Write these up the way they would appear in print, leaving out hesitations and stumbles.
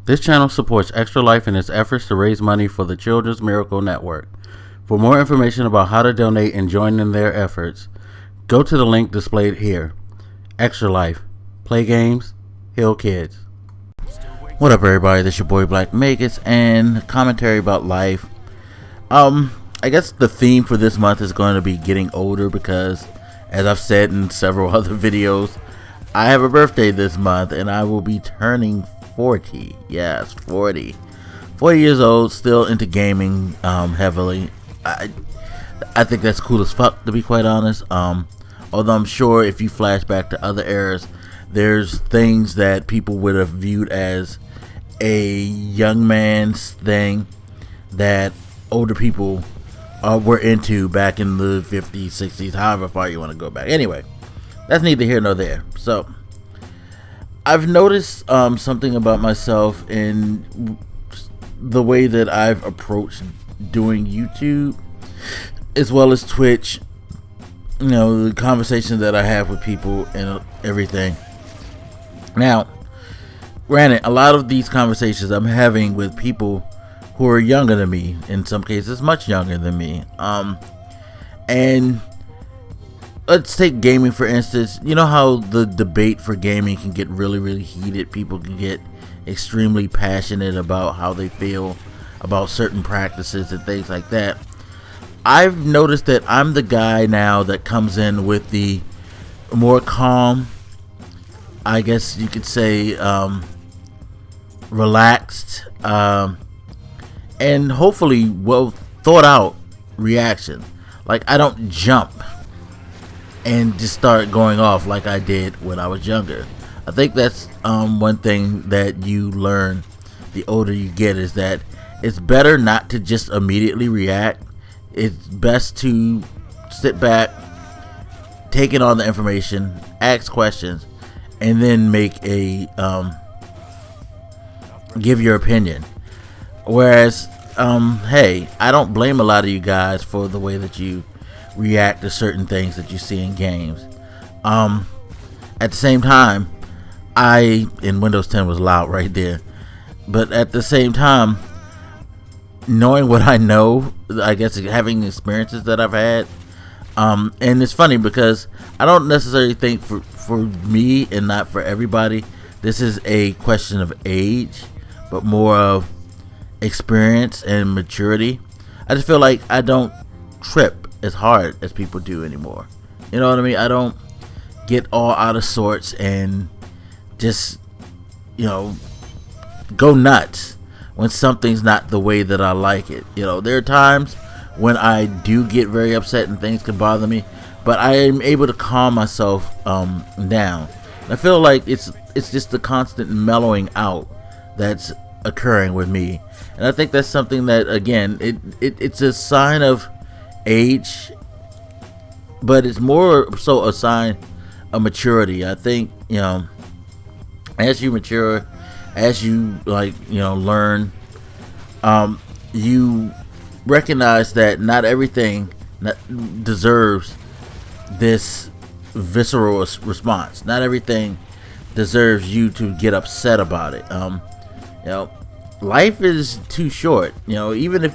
This channel supports Extra Life in its efforts to raise money for the Children's Miracle Network. For more information about how to donate and join in their efforts, go to the link displayed here. Extra Life. Play games, heal kids. What up, everybody? This your boy Black Maggots and commentary about life. I guess the theme for this month is going to be getting older because, as I've said in several other videos, I have a birthday this month and I will be turning 40. Yes, 40. 40 years old, still into gaming heavily. I think that's cool as fuck, to be quite honest. Although I'm sure if you flash back to other eras, there's things that people would have viewed as a young man's thing that older people were into back in the 50s, 60s, however far you want to go back. Anyway, that's neither here nor there. So I've noticed something about myself in the way that I've approached doing YouTube as well as Twitch. You know, the conversations that I have with people and everything. Now, granted, a lot of these conversations I'm having with people who are younger than me, in some cases much younger than me. And let's take gaming for instance. You know how the debate for gaming can get really heated. People can get extremely passionate about how they feel about certain practices and things like that. I've noticed that I'm the guy now that comes in with the more calm, I guess you could say, relaxed, and hopefully well thought out reaction. Like, I don't jump and just start going off like I did when I was younger. I think that's one thing that you learn the older you get, is that it's better not to just immediately react. It's best to sit back, take in all the information, ask questions, and then make a give your opinion. Whereas, hey, I don't blame a lot of you guys for the way that you react to certain things that you see in games. At the same time, in Windows 10 was loud right there, but at the same time, knowing what I know, I guess having experiences that I've had, and it's funny because I don't necessarily think for me and not for everybody, this is a question of age, but more of experience and maturity. I just feel like I don't trip as hard as people do anymore. You know what I mean? I don't get all out of sorts and just, you know, go nuts when something's not the way that I like it. You know, there are times when I do get very upset and things can bother me, but I am able to calm myself down. And I feel like it's just the constant mellowing out that's occurring with me, and I think that's something that, again, it's a sign of age, but it's more so a sign of maturity. I think, you know, as you mature, as you learn, you recognize that not everything deserves this visceral response. Not everything deserves you to get upset about it. You know, life is too short. You know, even if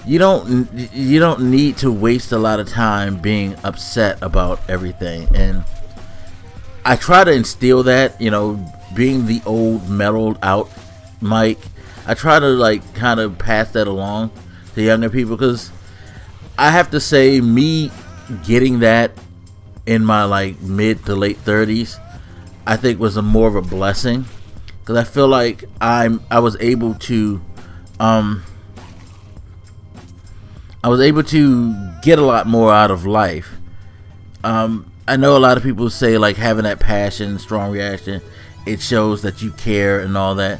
you don't need to waste a lot of time being upset about everything. And I try to instill that, you know, being the old mellowed out Mike, I try to kind of pass that along to younger people, because I have to say, me getting that in my mid to late 30s, I think was more of a blessing, because I feel like I was able to get a lot more out of life. I know a lot of people say having that passion, strong reaction, it shows that you care and all that.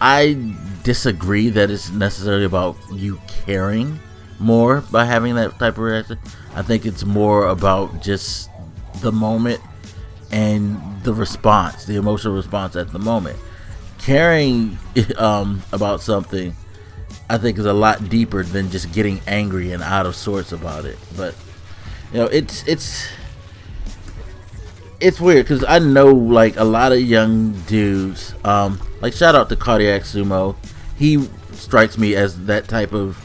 I disagree that it's necessarily about you caring more by having that type of reaction. I think it's more about just the moment and the response, the emotional response at the moment. Caring about something, I think, is a lot deeper than just getting angry and out of sorts about it. But, you know, it's it's weird because I know like a lot of young dudes. Like shout out to Cardiac Sumo. He strikes me as that type of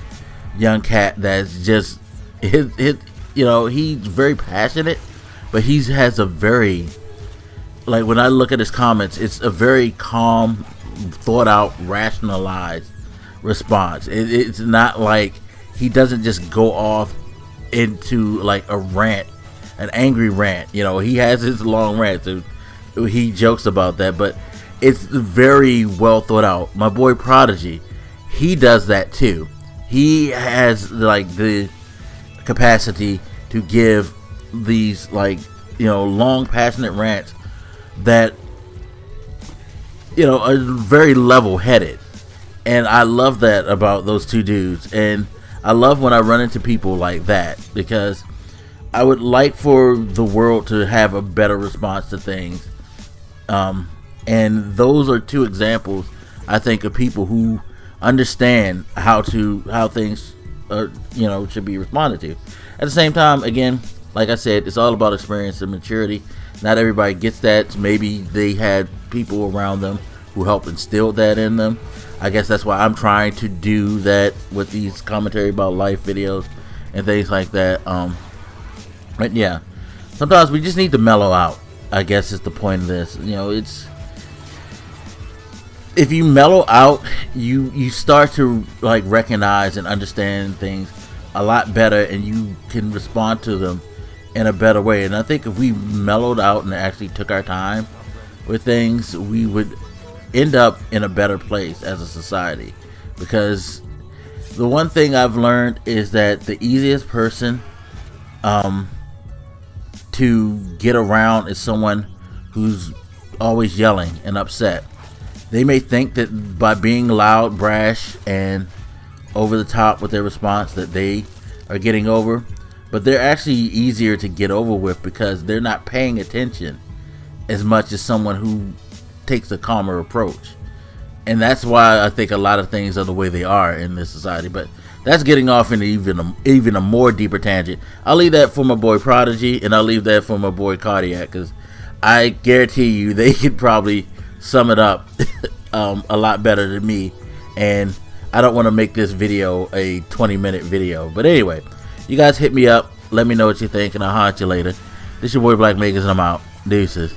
young cat that's just you know, he's very passionate, but he has a very, like when I look at his comments, it's a very calm, thought out, rationalized response. It's not like he doesn't just go off into like a rant, an angry rant. You know, he has his long rants, so he jokes about that, but it's very well thought out. My boy Prodigy, he does that too. He has like the capacity to give these like, you know, long passionate rants that, you know, are very level headed, and I love that about those two dudes. And I love when I run into people like that, because I would like for the world to have a better response to things, and those are two examples I think of people who understand how things you know, should be responded to. At the same time, again, like I said, it's all about experience and maturity. Not everybody gets that. Maybe they had people around them who helped instill that in them. I guess that's why I'm trying to do that with these commentary about life videos and things like that. But yeah, sometimes we just need to mellow out, I guess is the point of this. You know, it's, if you mellow out, you start to like recognize and understand things a lot better, and you can respond to them in a better way. And I think if we mellowed out and actually took our time with things, we would end up in a better place as a society. Because the one thing I've learned is that the easiest person to get around is someone who's always yelling and upset. They may think that by being loud, brash, and over the top with their response that they are getting over, but they're actually easier to get over with because they're not paying attention as much as someone who takes a calmer approach. And that's why I think a lot of things are the way they are in this society. But that's getting off into even a more deeper tangent. I'll leave that for my boy Prodigy, and I'll leave that for my boy Cardiac, because I guarantee you they could probably sum it up a lot better than me. And I don't want to make this video a 20-minute video. But anyway, you guys hit me up. Let me know what you think, and I'll holler at you later. This your boy Black Megas, and I'm out. Deuces.